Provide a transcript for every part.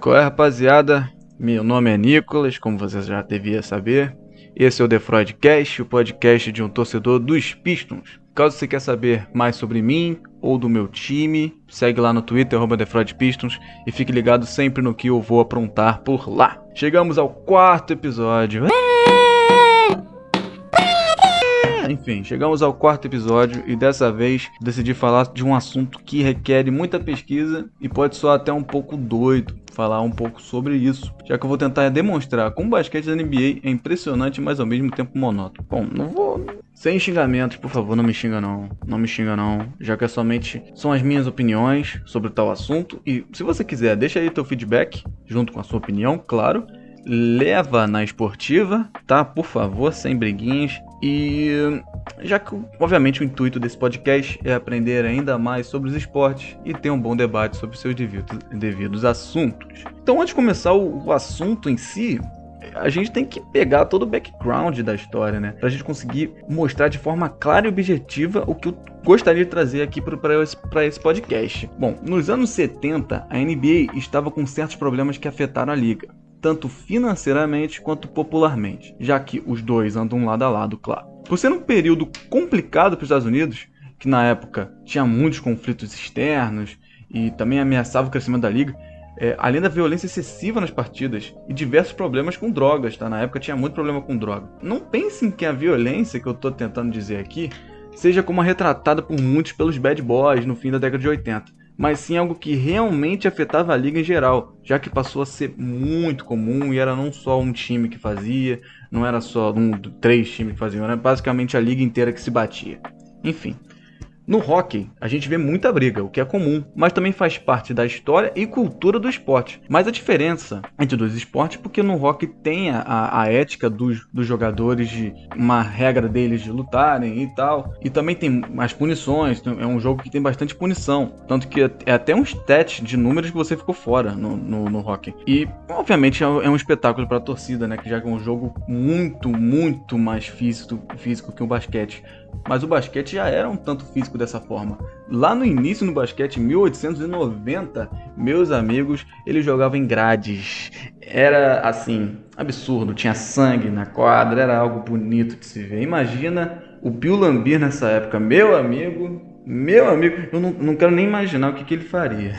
Qual é, rapaziada? Meu nome é Nicolas, como você já devia saber. Esse é o The Freudcast, o podcast de um torcedor dos Pistons. Caso você quer saber mais sobre mim ou do meu time, segue lá no Twitter, @TheFreudPistons, e fique ligado sempre no que eu vou aprontar por lá. Chegamos ao quarto episódio. Enfim, chegamos ao quarto episódio e dessa vez decidi falar de um assunto que requer muita pesquisa e pode soar até um pouco doido falar um pouco sobre isso, já que eu vou tentar demonstrar como o basquete da NBA é impressionante, mas ao mesmo tempo monótono. Bom, não vou... Sem xingamentos, por favor, não me xinga não. Não me xinga não, já que somente são as minhas opiniões sobre tal assunto. E se você quiser, deixa aí teu feedback, junto com a sua opinião, claro. Leva na esportiva, tá? Por favor, sem briguinhas. E já que, obviamente, o intuito desse podcast é aprender ainda mais sobre os esportes e ter um bom debate sobre seus devidos assuntos. Então, antes de começar o assunto em si, a gente tem que pegar todo o background da história, né? Pra gente conseguir mostrar de forma clara e objetiva o que eu gostaria de trazer aqui para esse podcast. Bom, nos anos 70, a NBA estava com certos problemas que afetaram a liga, tanto financeiramente quanto popularmente, já que os dois andam lado a lado, claro. Por ser um período complicado para os Estados Unidos, que na época tinha muitos conflitos externos e também ameaçava o crescimento da liga, além da violência excessiva nas partidas e diversos problemas com drogas, tá? Na época tinha muito problema com droga. Não pensem que a violência que eu tô tentando dizer aqui seja como a retratada por muitos pelos bad boys no fim da década de 80. Mas sim algo que realmente afetava a liga em geral, já que passou a ser muito comum e era não só um time que fazia, não era só três times que faziam, era basicamente a liga inteira que se batia. Enfim. No hockey, a gente vê muita briga, o que é comum, mas também faz parte da história e cultura do esporte. Mas a diferença entre os dois esportes é porque no hockey tem a ética dos jogadores, de uma regra deles de lutarem e tal. E também tem as punições, é um jogo que tem bastante punição. Tanto que é até um stat de números que você ficou fora no hockey. E, obviamente, é um espetáculo para a torcida, né? Que já é um jogo muito, muito mais físico que o basquete. Mas o basquete já era um tanto físico dessa forma. Lá no início no basquete, em 1890, meus amigos, eles jogavam em grades. Era assim, absurdo, tinha sangue na quadra, era algo bonito de se ver. Imagina o Bill Laimbeer nessa época, meu amigo, eu não quero nem imaginar o que ele faria.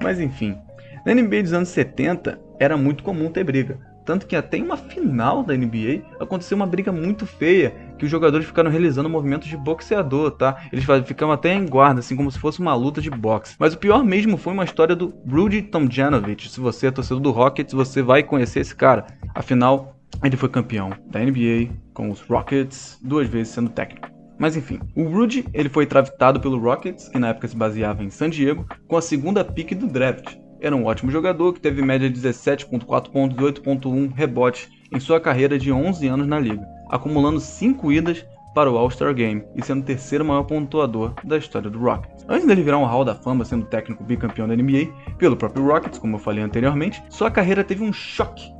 Mas enfim, na NBA dos anos 70 era muito comum ter briga. Tanto que até em uma final da NBA aconteceu uma briga muito feia, que os jogadores ficaram realizando movimentos de boxeador, tá? Eles ficavam até em guarda, assim como se fosse uma luta de boxe. Mas o pior mesmo foi uma história do Rudy Tomjanovich. Se você é torcedor do Rockets, você vai conhecer esse cara. Afinal, ele foi campeão da NBA com os Rockets, 2 vezes sendo técnico. Mas enfim, o Rudy ele foi draftado pelo Rockets, que na época se baseava em San Diego, com a segunda pick do draft. Era um ótimo jogador que teve média de 17,4 pontos e 8,1 rebotes em sua carreira de 11 anos na liga, acumulando 5 idas para o All-Star Game e sendo o terceiro maior pontuador da história do Rockets. Antes dele virar um Hall da Fama sendo técnico bicampeão da NBA pelo próprio Rockets, como eu falei anteriormente, sua carreira teve um choque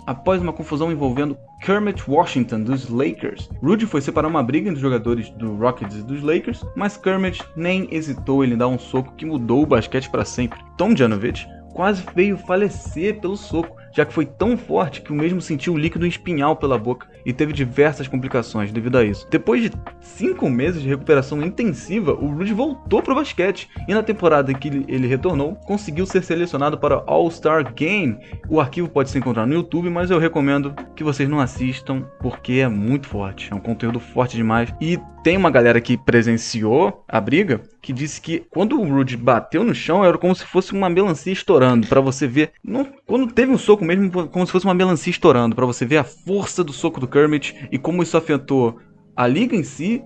após uma confusão envolvendo Kermit Washington dos Lakers. Rudy foi separar uma briga entre os jogadores do Rockets e dos Lakers, mas Kermit nem hesitou em dar um soco que mudou o basquete para sempre. Tomjanovich quase veio falecer pelo soco, já que foi tão forte que o mesmo sentiu o líquido espinhal pela boca e teve diversas complicações devido a isso. Depois de 5 meses de recuperação intensiva, o Rudy voltou para o basquete e na temporada em que ele retornou, conseguiu ser selecionado para o All-Star Game. O arquivo pode se encontrar no YouTube, mas eu recomendo que vocês não assistam porque é muito forte, é um conteúdo forte demais. E tem uma galera que presenciou a briga que disse que quando o Rudy bateu no chão era como se fosse uma melancia estourando, para você ver, quando teve um soco mesmo, como se fosse uma melancia estourando, para você ver a força do soco do Kermit e como isso afetou a liga em si,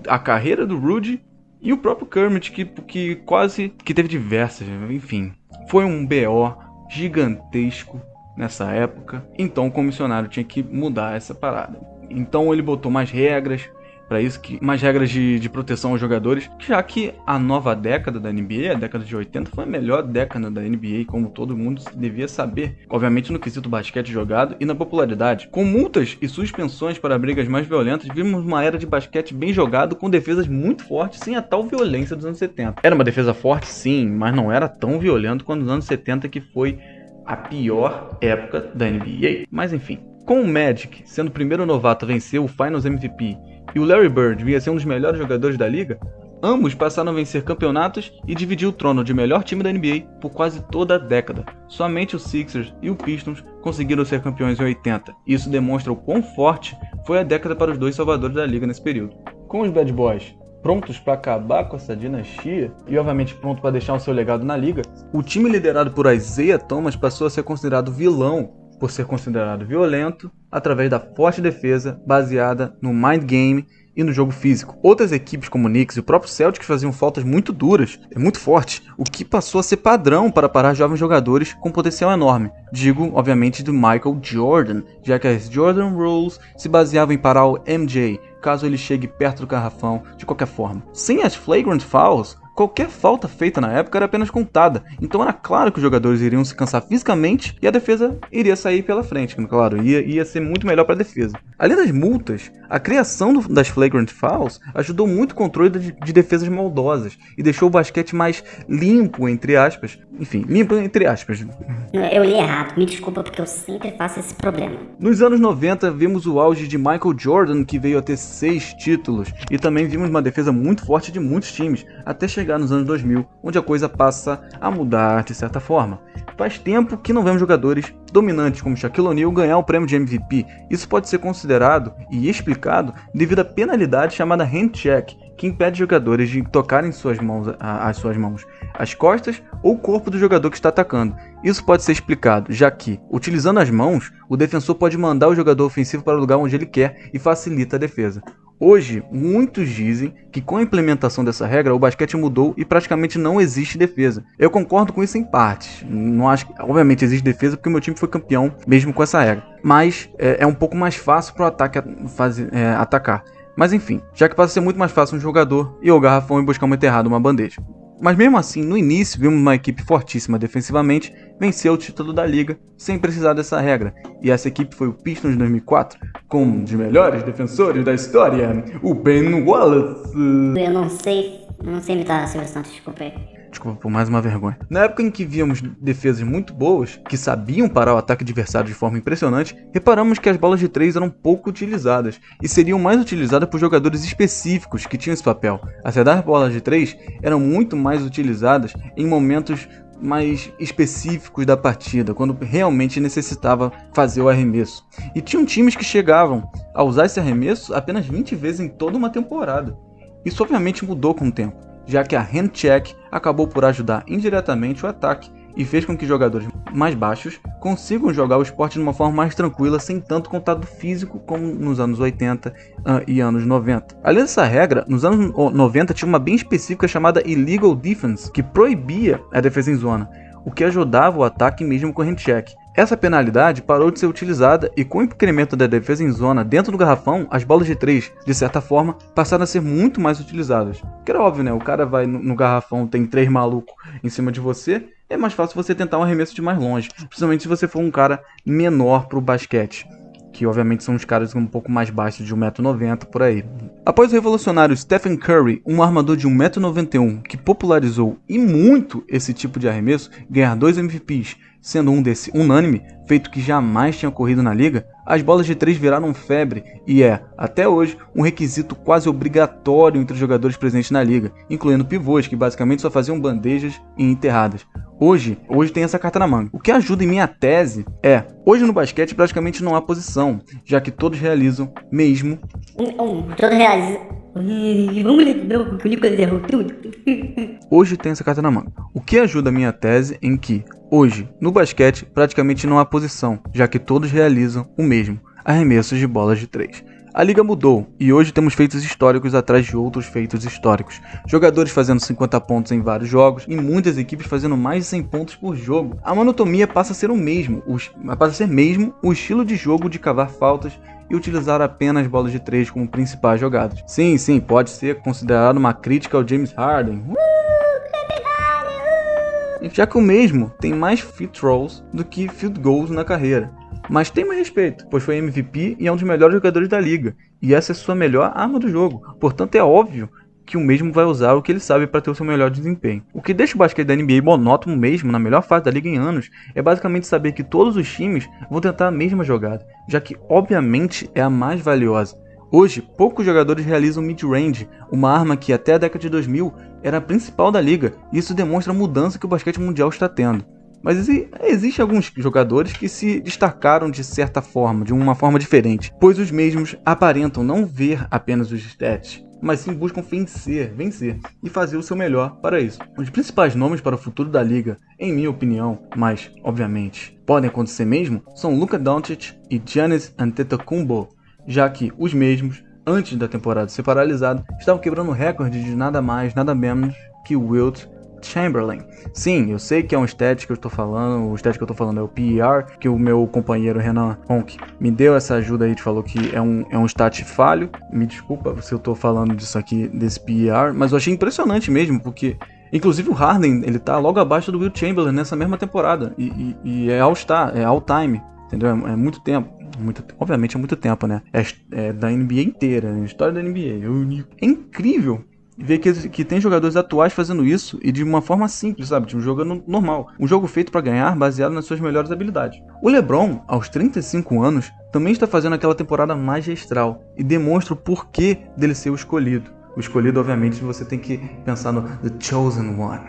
a carreira do Rudy e o próprio Kermit, que quase que teve diversas, enfim. Foi um BO gigantesco nessa época, então o comissionário tinha que mudar essa parada. Então ele botou mais regras, para isso, mais regras de proteção aos jogadores, já que a nova década da NBA, a década de 80, foi a melhor década da NBA, como todo mundo devia saber, obviamente no quesito basquete jogado e na popularidade. Com multas e suspensões para brigas mais violentas, vimos uma era de basquete bem jogado, com defesas muito fortes, sem a tal violência dos anos 70. Era uma defesa forte, sim, mas não era tão violento quanto nos anos 70, que foi a pior época da NBA. Mas enfim, com o Magic sendo o primeiro novato a vencer o Finals MVP e o Larry Bird vinha ser um dos melhores jogadores da liga, ambos passaram a vencer campeonatos e dividir o trono de melhor time da NBA por quase toda a década. Somente os Sixers e o Pistons conseguiram ser campeões em 80. Isso demonstra o quão forte foi a década para os dois salvadores da liga nesse período. Com os Bad Boys prontos para acabar com essa dinastia e obviamente pronto para deixar o seu legado na liga, o time liderado por Isaiah Thomas passou a ser considerado vilão por ser considerado violento através da forte defesa baseada no mind game e no jogo físico. Outras equipes como o Knicks e o próprio Celtics faziam faltas muito duras, muito fortes, o que passou a ser padrão para parar jovens jogadores com potencial enorme. Digo, obviamente, do Michael Jordan, já que as Jordan Rules se baseavam em parar o MJ, caso ele chegue perto do garrafão de qualquer forma. Sem as flagrant fouls, qualquer falta feita na época era apenas contada, então era claro que os jogadores iriam se cansar fisicamente e a defesa iria sair pela frente, claro, ia ser muito melhor para a defesa. Além das multas, a criação das flagrant fouls ajudou muito o controle de defesas maldosas e deixou o basquete mais limpo, entre aspas. Enfim, limpo entre aspas. Eu li errado, me desculpa porque eu sempre faço esse problema. Nos anos 90, vimos o auge de Michael Jordan, que veio a ter 6 títulos, e também vimos uma defesa muito forte de muitos times, até chegar nos anos 2000, onde a coisa passa a mudar de certa forma. Faz tempo que não vemos jogadores dominantes como Shaquille O'Neal ganhar o prêmio de MVP. Isso pode ser considerado e explicado devido à penalidade chamada hand check, que impede jogadores de tocarem as suas mãos, as costas ou o corpo do jogador que está atacando. Isso pode ser explicado, já que, utilizando as mãos, o defensor pode mandar o jogador ofensivo para o lugar onde ele quer e facilita a defesa. Hoje, muitos dizem que com a implementação dessa regra, o basquete mudou e praticamente não existe defesa. Eu concordo com isso em partes. Não acho que, obviamente existe defesa porque o meu time foi campeão mesmo com essa regra. Mas é um pouco mais fácil para o ataque atacar. Mas enfim, já que passa a ser muito mais fácil um jogador ir ao garrafão e buscar uma enterrada, uma bandeja. Mas mesmo assim, no início, vimos uma equipe fortíssima defensivamente vencer o título da liga sem precisar dessa regra. E essa equipe foi o Pistons de 2004, com um dos melhores defensores da história, o Ben Wallace. Eu não sei imitar Silvio Santos, desculpa aí. Desculpa por mais uma vergonha. Na época em que víamos defesas muito boas, que sabiam parar o ataque adversário de forma impressionante, reparamos que as bolas de 3 eram pouco utilizadas, e seriam mais utilizadas por jogadores específicos que tinham esse papel. As bolas de 3 eram muito mais utilizadas em momentos mais específicos da partida, quando realmente necessitava fazer o arremesso. E tinham times que chegavam a usar esse arremesso apenas 20 vezes em toda uma temporada. Isso obviamente mudou com o tempo, já que a hand check acabou por ajudar indiretamente o ataque e fez com que jogadores mais baixos consigam jogar o esporte de uma forma mais tranquila, sem tanto contato físico como nos anos 80 e anos 90. Além dessa regra, nos anos 90 tinha uma bem específica chamada Illegal Defense, que proibia a defesa em zona, o que ajudava o ataque mesmo com hand check. Essa penalidade parou de ser utilizada e com o incremento da defesa em zona dentro do garrafão, as bolas de 3, de certa forma, passaram a ser muito mais utilizadas. Que era óbvio, né? O cara vai no garrafão, tem 3 malucos em cima de você, é mais fácil você tentar um arremesso de mais longe, principalmente se você for um cara menor pro basquete, que obviamente são os caras um pouco mais baixos, de 1,90 m por aí. Após o revolucionário Stephen Curry, um armador de 1,91 m que popularizou e muito esse tipo de arremesso, ganhar 2 MVPs, sendo um desse unânime, feito que jamais tinha ocorrido na liga, as bolas de 3 viraram febre e até hoje, um requisito quase obrigatório entre os jogadores presentes na liga, incluindo pivôs que basicamente só faziam bandejas e enterradas. Hoje tem essa carta na manga. O que ajuda em minha tese hoje no basquete praticamente não há posição, já que todos realizam mesmo... Todos realizam... Vamos lembrar que o Nicolas errou tudo. Hoje tem essa carta na manga. O que ajuda a minha tese em que, hoje, no basquete, praticamente não há posição, já que todos realizam o mesmo, arremessos de bolas de 3. A liga mudou, e hoje temos feitos históricos atrás de outros feitos históricos. Jogadores fazendo 50 pontos em vários jogos, e muitas equipes fazendo mais de 100 pontos por jogo. A monotonia passa a ser mesmo o estilo de jogo de cavar faltas e utilizar apenas bolas de 3 como principais jogadas. Sim, pode ser considerado uma crítica ao James Harden, já que o mesmo tem mais field goals do que field goals na carreira. Mas tem mais respeito, pois foi MVP e é um dos melhores jogadores da liga, e essa é sua melhor arma do jogo, portanto é óbvio que o mesmo vai usar o que ele sabe para ter o seu melhor desempenho. O que deixa o basquete da NBA monótono mesmo, na melhor fase da liga em anos, é basicamente saber que todos os times vão tentar a mesma jogada, já que obviamente é a mais valiosa. Hoje, poucos jogadores realizam mid-range, uma arma que até a década de 2000 era a principal da liga, e isso demonstra a mudança que o basquete mundial está tendo. Mas existem alguns jogadores que se destacaram de certa forma, de uma forma diferente, pois os mesmos aparentam não ver apenas os stats, mas sim buscam vencer e fazer o seu melhor para isso. Os principais nomes para o futuro da liga, em minha opinião, mas obviamente podem acontecer mesmo, são Luka Doncic e Giannis Antetokounmpo, já que os mesmos, antes da temporada ser paralisada, estavam quebrando o recorde de nada mais, nada menos que Wilt Chamberlain. Sim, eu sei que é um stat que eu estou falando, o stat que eu estou falando é o PER, que o meu companheiro Renan Honk me deu essa ajuda aí, falou que é um stat falho. Me desculpa se eu estou falando disso aqui, desse PER, mas eu achei impressionante mesmo, porque inclusive o Harden, ele tá logo abaixo do Wilt Chamberlain nessa mesma temporada, e é All-Star, é All-Time, entendeu? É muito tempo. Obviamente é muito tempo, né? É da NBA inteira, a história da NBA. É incrível ver que tem jogadores atuais fazendo isso e de uma forma simples, sabe? De um jogo normal. Um jogo feito para ganhar, baseado nas suas melhores habilidades. O LeBron, aos 35 anos, também está fazendo aquela temporada magistral e demonstra o porquê dele ser o escolhido. O escolhido, obviamente, você tem que pensar no The Chosen One.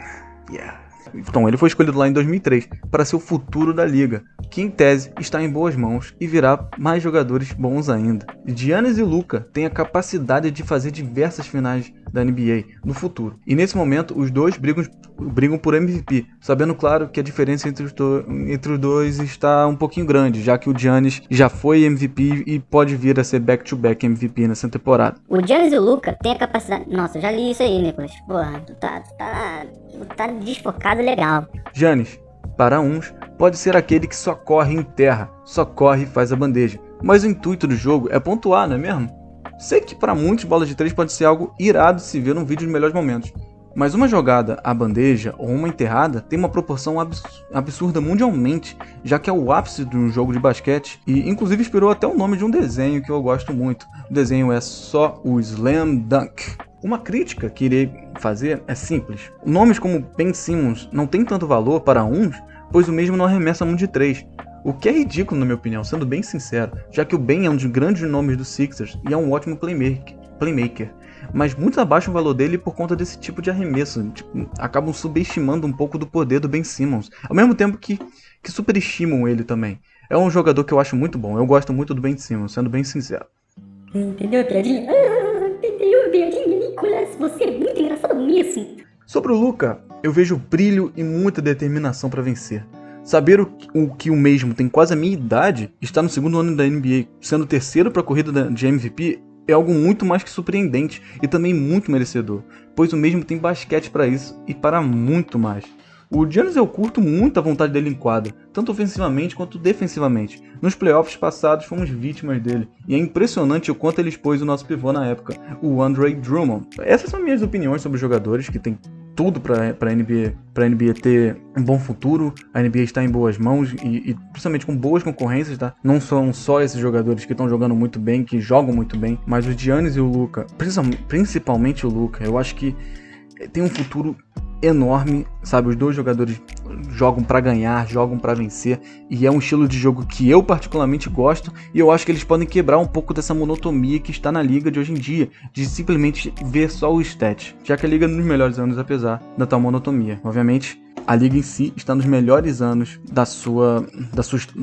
Yeah. Então, ele foi escolhido lá em 2003 para ser o futuro da liga, que em tese está em boas mãos e virá mais jogadores bons ainda. Giannis e Luka têm a capacidade de fazer diversas finais da NBA no futuro, e nesse momento os dois brigam por MVP, sabendo claro que a diferença entre os dois está um pouquinho grande, já que o Giannis já foi MVP e pode vir a ser back-to-back MVP nessa temporada. O Giannis e o Luka têm a capacidade... Nossa, eu já li isso aí, Nicolas. Porra, tu tá desfocado legal. Giannis, para uns, pode ser aquele que só corre em terra, só corre e faz a bandeja, mas o intuito do jogo é pontuar, não é mesmo? Sei que para muitos bolas de 3 pode ser algo irado se ver num vídeo de melhores momentos, mas uma jogada à bandeja ou uma enterrada tem uma proporção absurda mundialmente, já que é o ápice de um jogo de basquete e inclusive inspirou até o nome de um desenho que eu gosto muito. O desenho é só o Slam Dunk. Uma crítica que irei fazer é simples. Nomes como Ben Simmons não têm tanto valor para uns, pois o mesmo não arremessa muito de 3. O que é ridículo na minha opinião, sendo bem sincero, já que o Ben é um dos grandes nomes do Sixers e é um ótimo playmaker, mas muito abaixo o valor dele por conta desse tipo de arremesso, acabam subestimando um pouco do poder do Ben Simmons, ao mesmo tempo que superestimam ele também. É um jogador que eu acho muito bom, eu gosto muito do Ben Simmons, sendo bem sincero. Entendeu a piadinha? Entendeu a piadinha, Nicolas? Você é muito engraçado mesmo. Sobre o Luka, eu vejo brilho e muita determinação para vencer. Saber que o mesmo tem quase a minha idade, está no segundo ano da NBA, sendo terceiro para a corrida de MVP, é algo muito mais que surpreendente e também muito merecedor, pois o mesmo tem basquete para isso e para muito mais. O Giannis eu curto muito a vontade dele em quadra, tanto ofensivamente quanto defensivamente. Nos playoffs passados fomos vítimas dele, e é impressionante o quanto ele expôs o nosso pivô na época, o Andre Drummond. Essas são minhas opiniões sobre os jogadores que têm tudo para a NBA ter um bom futuro, a NBA está em boas mãos e principalmente com boas concorrências, tá? Não são só esses jogadores que estão jogando muito bem, que jogam muito bem, mas o Giannis e o Luka, principalmente o Luka, eu acho que tem um futuro enorme, sabe? Os dois jogadores jogam pra ganhar, jogam pra vencer, e é um estilo de jogo que eu particularmente gosto, e eu acho que eles podem quebrar um pouco dessa monotonia que está na liga de hoje em dia, de simplesmente ver só o stat, já que a liga é nos melhores anos apesar da tal monotonia. Obviamente, a liga em si está nos melhores anos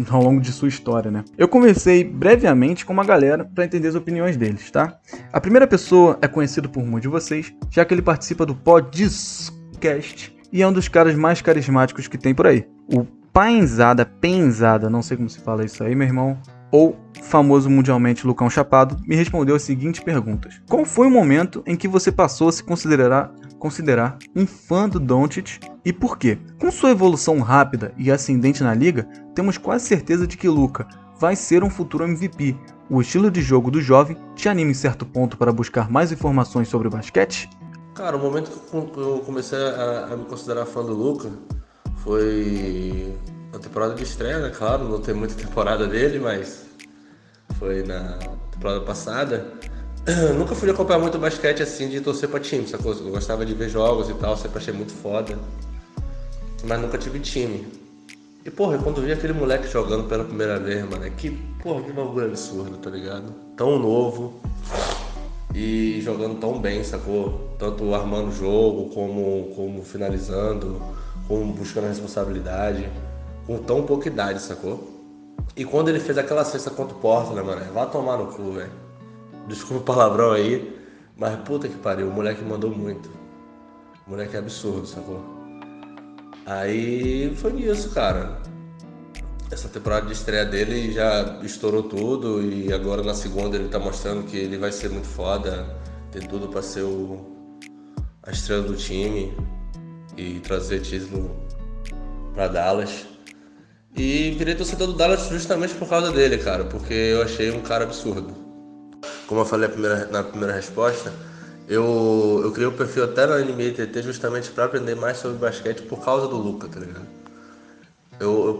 ao longo de sua história, né? Eu conversei brevemente com uma galera para entender as opiniões deles, tá? A primeira pessoa é conhecido por muitos de vocês, já que ele participa do Podcast e é um dos caras mais carismáticos que tem por aí. O Penzada, não sei como se fala isso aí, meu irmão, ou famoso mundialmente Lucão Chapado, me respondeu as seguintes perguntas. Qual foi o momento em que você passou a se considerar um fã do Doncic e por quê? Com sua evolução rápida e ascendente na liga, temos quase certeza de que Luka vai ser um futuro MVP, O estilo de jogo do jovem te anima em certo ponto para buscar mais informações sobre o basquete? Cara, o momento que eu comecei a me considerar fã do Luka foi na temporada de estreia, né? Claro, não tem muita temporada dele, mas foi na temporada passada. Eu nunca fui acompanhar muito basquete assim, de torcer pra time, sacou? Eu gostava de ver jogos e tal, sempre achei muito foda, mas nunca tive time. E porra, quando eu vi aquele moleque jogando pela primeira vez, mano, que bagulho absurdo, tá ligado? Tão novo e jogando tão bem, sacou? Tanto armando o jogo, como finalizando, como buscando a responsabilidade, com tão pouca idade, sacou? E quando ele fez aquela cesta contra o Portland, mano, vai tomar no cu, velho. Desculpa o palavrão aí, mas puta que pariu, o moleque mandou muito. O moleque é absurdo, sacou? Aí foi nisso, cara. Essa temporada de estreia dele já estourou tudo e agora na segunda ele tá mostrando que ele vai ser muito foda, tem tudo pra ser a estrela do time e trazer título pra Dallas. E virei torcedor do Dallas justamente por causa dele, cara, porque eu achei um cara absurdo. Como eu falei na primeira resposta, eu criei o perfil até na NBA TT justamente pra aprender mais sobre basquete por causa do Luka, tá ligado?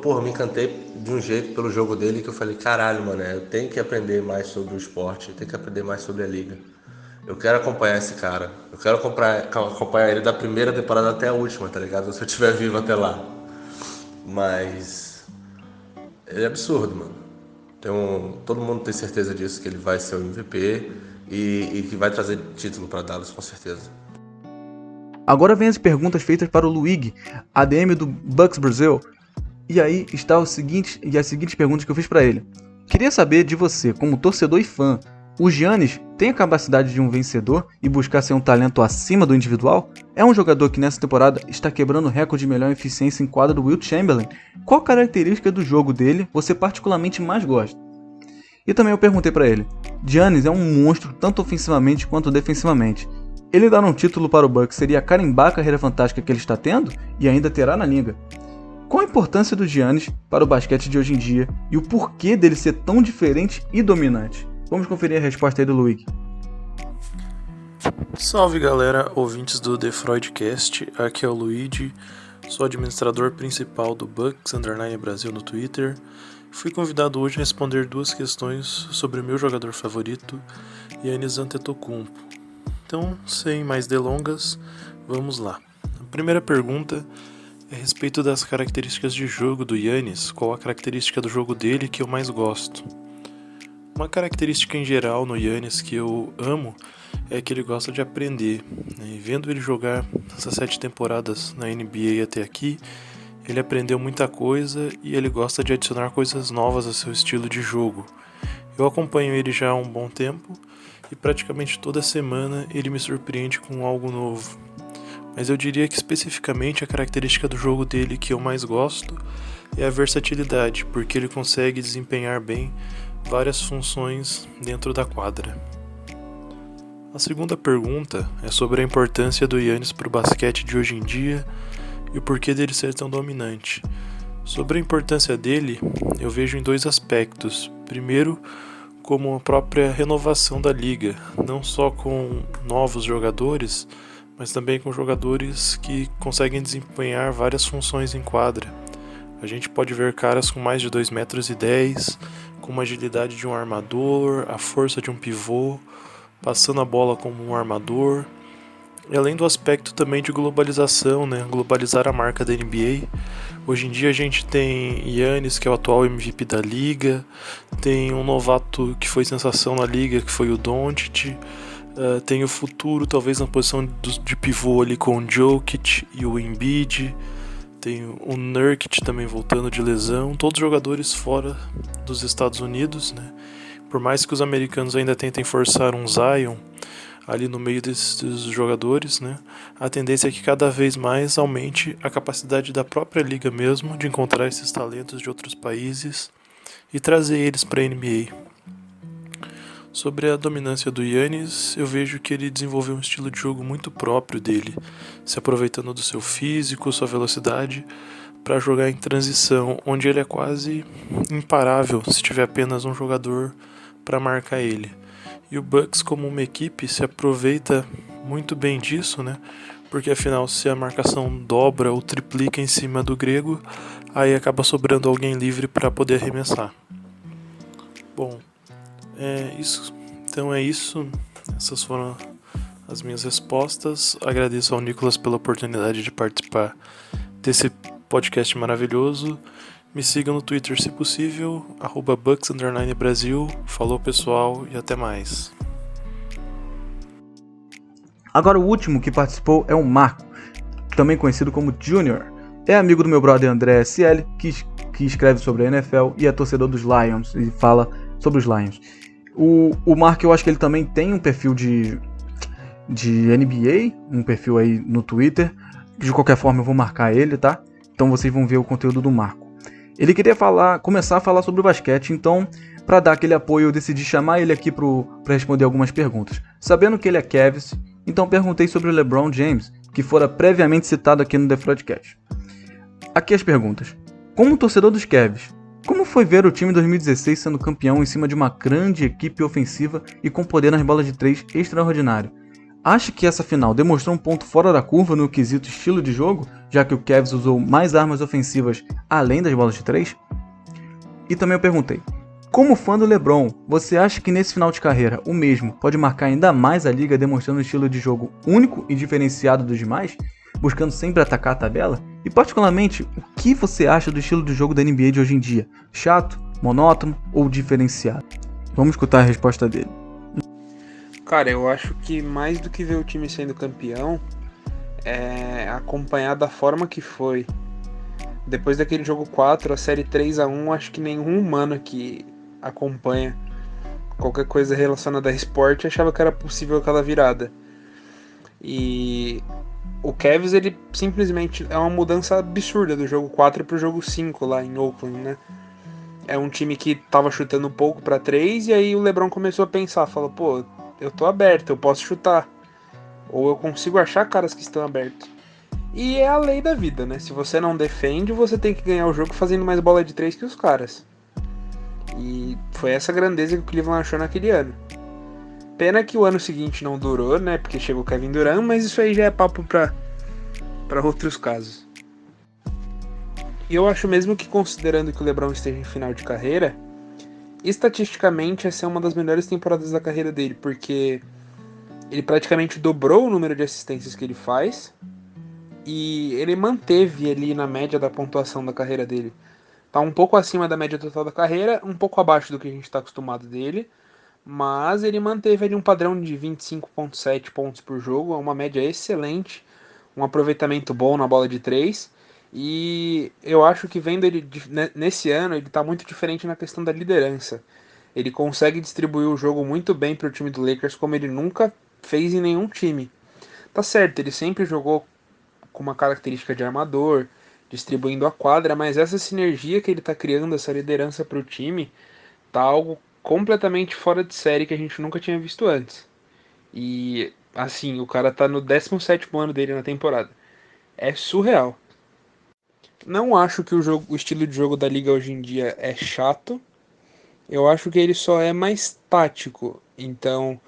Porra, me encantei de um jeito pelo jogo dele que eu falei, caralho, mano, eu tenho que aprender mais sobre o esporte, eu tenho que aprender mais sobre a liga. Eu quero acompanhar esse cara. Eu quero acompanhar ele da primeira temporada até a última, tá ligado? Se eu estiver vivo até lá. Mas ele é absurdo, mano. Todo mundo tem certeza disso, que ele vai ser o MVP e que vai trazer título pra Dallas, com certeza. Agora vem as perguntas feitas para o Luigi, ADM do Bucks Brasil. E aí está as seguintes perguntas que eu fiz para ele. Queria saber de você, como torcedor e fã, o Giannis tem a capacidade de um vencedor e buscar ser um talento acima do individual? É um jogador que nessa temporada está quebrando o recorde de melhor eficiência em quadra do Wilt Chamberlain. Qual característica do jogo dele você particularmente mais gosta? E também eu perguntei para ele, Giannis é um monstro tanto ofensivamente quanto defensivamente. Ele dar um título para o Bucks seria carimbar a carreira fantástica que ele está tendo e ainda terá na liga. Qual a importância do Giannis para o basquete de hoje em dia e o porquê dele ser tão diferente e dominante? Vamos conferir a resposta aí do Luigi. Salve galera, ouvintes do The Freudcast, aqui é o Luigi, sou administrador principal do Bucks _ Brasil no Twitter. Fui convidado hoje a responder 2 questões sobre o meu jogador favorito, Giannis Antetokounmpo. Então, sem mais delongas, vamos lá. A primeira pergunta é a respeito das características de jogo do Giannis, qual a característica do jogo dele que eu mais gosto. Uma característica em geral no Giannis que eu amo é que ele gosta de aprender. E vendo ele jogar essas 7 temporadas na NBA até aqui, ele aprendeu muita coisa e ele gosta de adicionar coisas novas ao seu estilo de jogo. Eu acompanho ele já há um bom tempo e praticamente toda semana ele me surpreende com algo novo. Mas eu diria que especificamente a característica do jogo dele que eu mais gosto é a versatilidade, porque ele consegue desempenhar bem várias funções dentro da quadra. A segunda pergunta é sobre a importância do Giannis para o basquete de hoje em dia e o porquê dele ser tão dominante. Sobre a importância dele, eu vejo em 2 aspectos. Primeiro, como a própria renovação da liga, não só com novos jogadores, mas também com jogadores que conseguem desempenhar várias funções em quadra. A gente pode ver caras com mais de 2,10 metros, com uma agilidade de um armador, a força de um pivô, passando a bola como um armador. E além do aspecto também de globalização, né? Globalizar a marca da NBA. Hoje em dia a gente tem Giannis, que é o atual MVP da liga, tem um novato que foi sensação na liga, que foi o Doncic. Tem o futuro, talvez na posição de pivô ali com o Jokic e o Embiid. Tem o Nurkic também voltando de lesão. Todos jogadores fora dos Estados Unidos, né? Por mais que os americanos ainda tentem forçar um Zion ali no meio desses jogadores, né? A tendência é que cada vez mais aumente a capacidade da própria liga mesmo de encontrar esses talentos de outros países e trazer eles para a NBA. Sobre a dominância do Giannis, eu vejo que ele desenvolveu um estilo de jogo muito próprio dele, se aproveitando do seu físico, sua velocidade, para jogar em transição, onde ele é quase imparável se tiver apenas um jogador para marcar ele. E o Bucks, como uma equipe, se aproveita muito bem disso, né? Porque afinal, se a marcação dobra ou triplica em cima do grego, aí acaba sobrando alguém livre para poder arremessar. Bom, então é isso. Essas foram as minhas respostas. Agradeço ao Nicolas pela oportunidade de participar desse podcast maravilhoso. Me sigam no Twitter se possível, @Bucks_Brasil. Falou, pessoal, e até mais. Agora o último que participou é o Marco, também conhecido como Junior. É amigo do meu brother André SL, que escreve sobre a NFL e é torcedor dos Lions e fala sobre os Lions. O Marco, eu acho que ele também tem um perfil de NBA, um perfil aí no Twitter. De qualquer forma eu vou marcar ele, tá? Então vocês vão ver o conteúdo do Marco. Ele queria começar a falar sobre o basquete, então, para dar aquele apoio, eu decidi chamar ele aqui para responder algumas perguntas. Sabendo que ele é Cavs, então perguntei sobre o LeBron James, que fora previamente citado aqui no The Broadcast. Aqui as perguntas. Como torcedor dos Cavs, como foi ver o time 2016 sendo campeão em cima de uma grande equipe ofensiva e com poder nas bolas de 3 extraordinário? Acha que essa final demonstrou um ponto fora da curva no quesito estilo de jogo, já que o Cavs usou mais armas ofensivas além das bolas de 3? E também eu perguntei, como fã do LeBron, você acha que nesse final de carreira o mesmo pode marcar ainda mais a liga demonstrando um estilo de jogo único e diferenciado dos demais, buscando sempre atacar a tabela? E particularmente, o que você acha do estilo de jogo da NBA de hoje em dia? Chato, monótono ou diferenciado? Vamos escutar a resposta dele. Cara, eu acho que mais do que ver o time sendo campeão, é acompanhar da forma que foi. Depois daquele jogo 4, a série 3-1, acho que nenhum humano que acompanha qualquer coisa relacionada a esporte achava que era possível aquela virada. E o Cavs, ele simplesmente é uma mudança absurda do jogo 4 pro jogo 5 lá em Oakland, né? É um time que tava chutando pouco pra 3 e aí o LeBron começou a pensar, falou, pô, eu tô aberto, eu posso chutar. Ou eu consigo achar caras que estão abertos. E é a lei da vida, né? Se você não defende, você tem que ganhar o jogo fazendo mais bola de 3 que os caras. E foi essa grandeza que o Cleveland achou naquele ano. Pena que o ano seguinte não durou, né? Porque chegou o Kevin Durant, mas isso aí já é papo pra outros casos. E eu acho mesmo que, considerando que o LeBron esteja em final de carreira, estatisticamente essa é uma das melhores temporadas da carreira dele, porque ele praticamente dobrou o número de assistências que ele faz e ele manteve ali na média da pontuação da carreira dele. Tá um pouco acima da média total da carreira, um pouco abaixo do que a gente está acostumado dele, mas ele manteve ali um padrão de 25,7 pontos por jogo, uma média excelente, um aproveitamento bom na bola de 3. E eu acho que vendo ele nesse ano, ele está muito diferente na questão da liderança. Ele consegue distribuir o jogo muito bem para o time do Lakers, como ele nunca fez em nenhum time. Tá certo, ele sempre jogou com uma característica de armador, distribuindo a quadra, mas essa sinergia que ele está criando, essa liderança para o time, tá algo completamente fora de série que a gente nunca tinha visto antes. E assim, o cara tá no 17º ano dele na temporada. É surreal. Não acho que o estilo de jogo da liga hoje em dia é chato. Eu acho que ele só é mais tático. Então,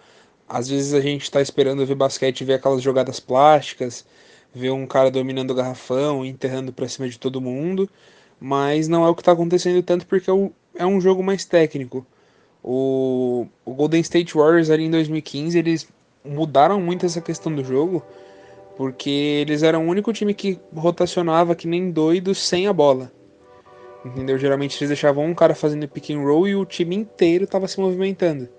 às vezes a gente tá esperando ver basquete e ver aquelas jogadas plásticas, ver um cara dominando o garrafão, enterrando pra cima de todo mundo. Mas não é o que tá acontecendo tanto porque é um jogo mais técnico. O Golden State Warriors ali em 2015, eles mudaram muito essa questão do jogo, porque eles eram o único time que rotacionava que nem doido sem a bola. Entendeu? Geralmente eles deixavam um cara fazendo pick and roll e o time inteiro estava se movimentando.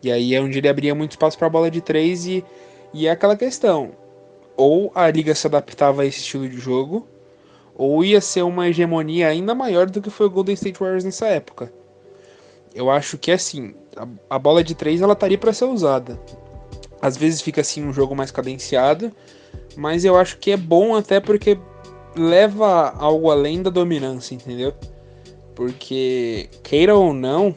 E aí é onde ele abria muito espaço para a bola de 3 e é aquela questão. Ou a liga se adaptava a esse estilo de jogo, ou ia ser uma hegemonia ainda maior do que foi o Golden State Warriors nessa época. Eu acho que assim, a bola de 3 ela estaria para ser usada. Às vezes fica assim um jogo mais cadenciado, mas eu acho que é bom até porque leva algo além da dominância, entendeu? Porque, queira ou não,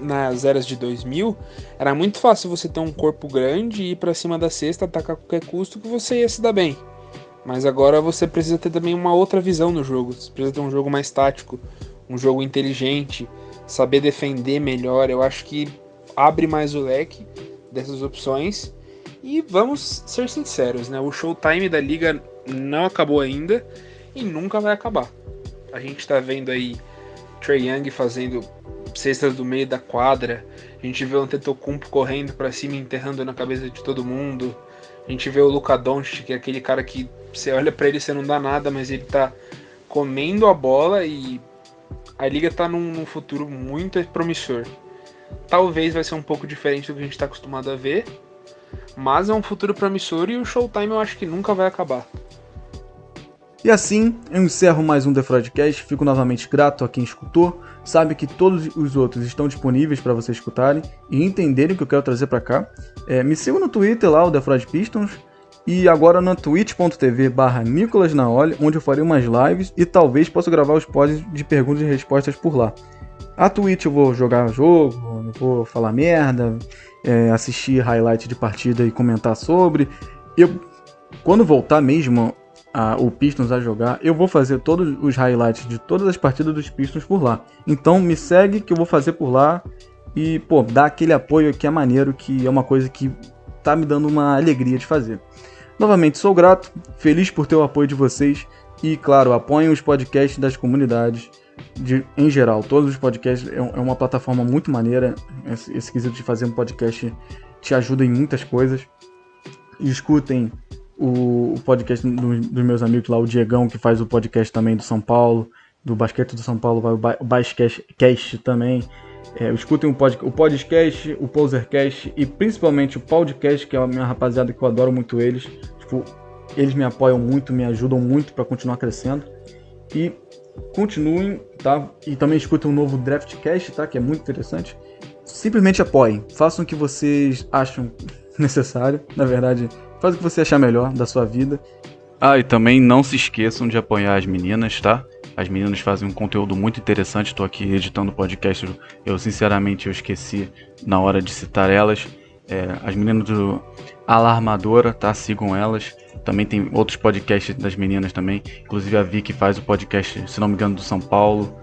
nas eras de 2000, era muito fácil você ter um corpo grande e ir pra cima da cesta, atacar a qualquer custo que você ia se dar bem. Mas agora você precisa ter também uma outra visão no jogo, você precisa ter um jogo mais tático, um jogo inteligente, saber defender melhor. Eu acho que abre mais o leque dessas opções. E vamos ser sinceros, né? O showtime da liga não acabou ainda e nunca vai acabar. A gente tá vendo aí Trae Young fazendo cestas do meio da quadra. A gente vê o Antetokounmpo correndo pra cima, enterrando na cabeça de todo mundo. A gente vê o Luka Doncic, que é aquele cara que você olha pra ele e você não dá nada, mas ele tá comendo a bola e a liga tá num futuro muito promissor. Talvez vai ser um pouco diferente do que a gente tá acostumado a ver, mas é um futuro promissor e o Showtime eu acho que nunca vai acabar. E assim, eu encerro mais um The Freudcast, fico novamente grato a quem escutou, sabe que todos os outros estão disponíveis para vocês escutarem e entenderem o que eu quero trazer para cá. Me sigam no Twitter lá, o The Freud Pistons, e agora na twitch.tv/NicolasNaoli, onde eu farei umas lives e talvez possa gravar os pods de perguntas e respostas por lá. A Twitch eu vou jogar jogo, vou falar merda, assistir highlight de partida e comentar sobre. Quando voltar mesmo o Pistons a jogar, eu vou fazer todos os highlights de todas as partidas dos Pistons por lá. Então me segue que eu vou fazer por lá e, dá aquele apoio que é maneiro, que é uma coisa que tá me dando uma alegria de fazer. Novamente, sou grato, feliz por ter o apoio de vocês e, claro, apoiem os podcasts das comunidades em geral. Todos os podcasts é uma plataforma muito maneira. Esse quesito de fazer um podcast te ajuda em muitas coisas. Escutem o podcast dos meus amigos lá, o Diegão, que faz o podcast também do São Paulo, do basquete do São Paulo, vai o Basquetcast também. Escutem o podcast, o Posercast e principalmente o podcast, que é a minha rapaziada que eu adoro muito eles. Eles me apoiam muito, me ajudam muito para continuar crescendo. E continuem, tá? E também escutem um novo Draftcast, tá? Que é muito interessante. Simplesmente apoiem, façam o que vocês acham necessário, na verdade. Faz o que você achar melhor da sua vida. E também não se esqueçam de apoiar as meninas, tá? As meninas fazem um conteúdo muito interessante. Estou aqui editando o podcast. Eu sinceramente esqueci na hora de citar elas. As meninas do Alarmadora, tá? Sigam elas. Também tem outros podcasts das meninas também. Inclusive a Vicky faz o podcast, se não me engano, do São Paulo.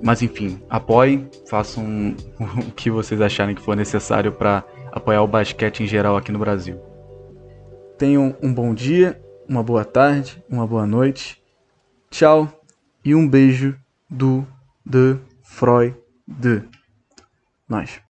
Mas enfim, apoiem. Façam o que vocês acharem que for necessário para apoiar o basquete em geral aqui no Brasil. Tenham um bom dia, uma boa tarde, uma boa noite. Tchau e um beijo do The Freud. Nós.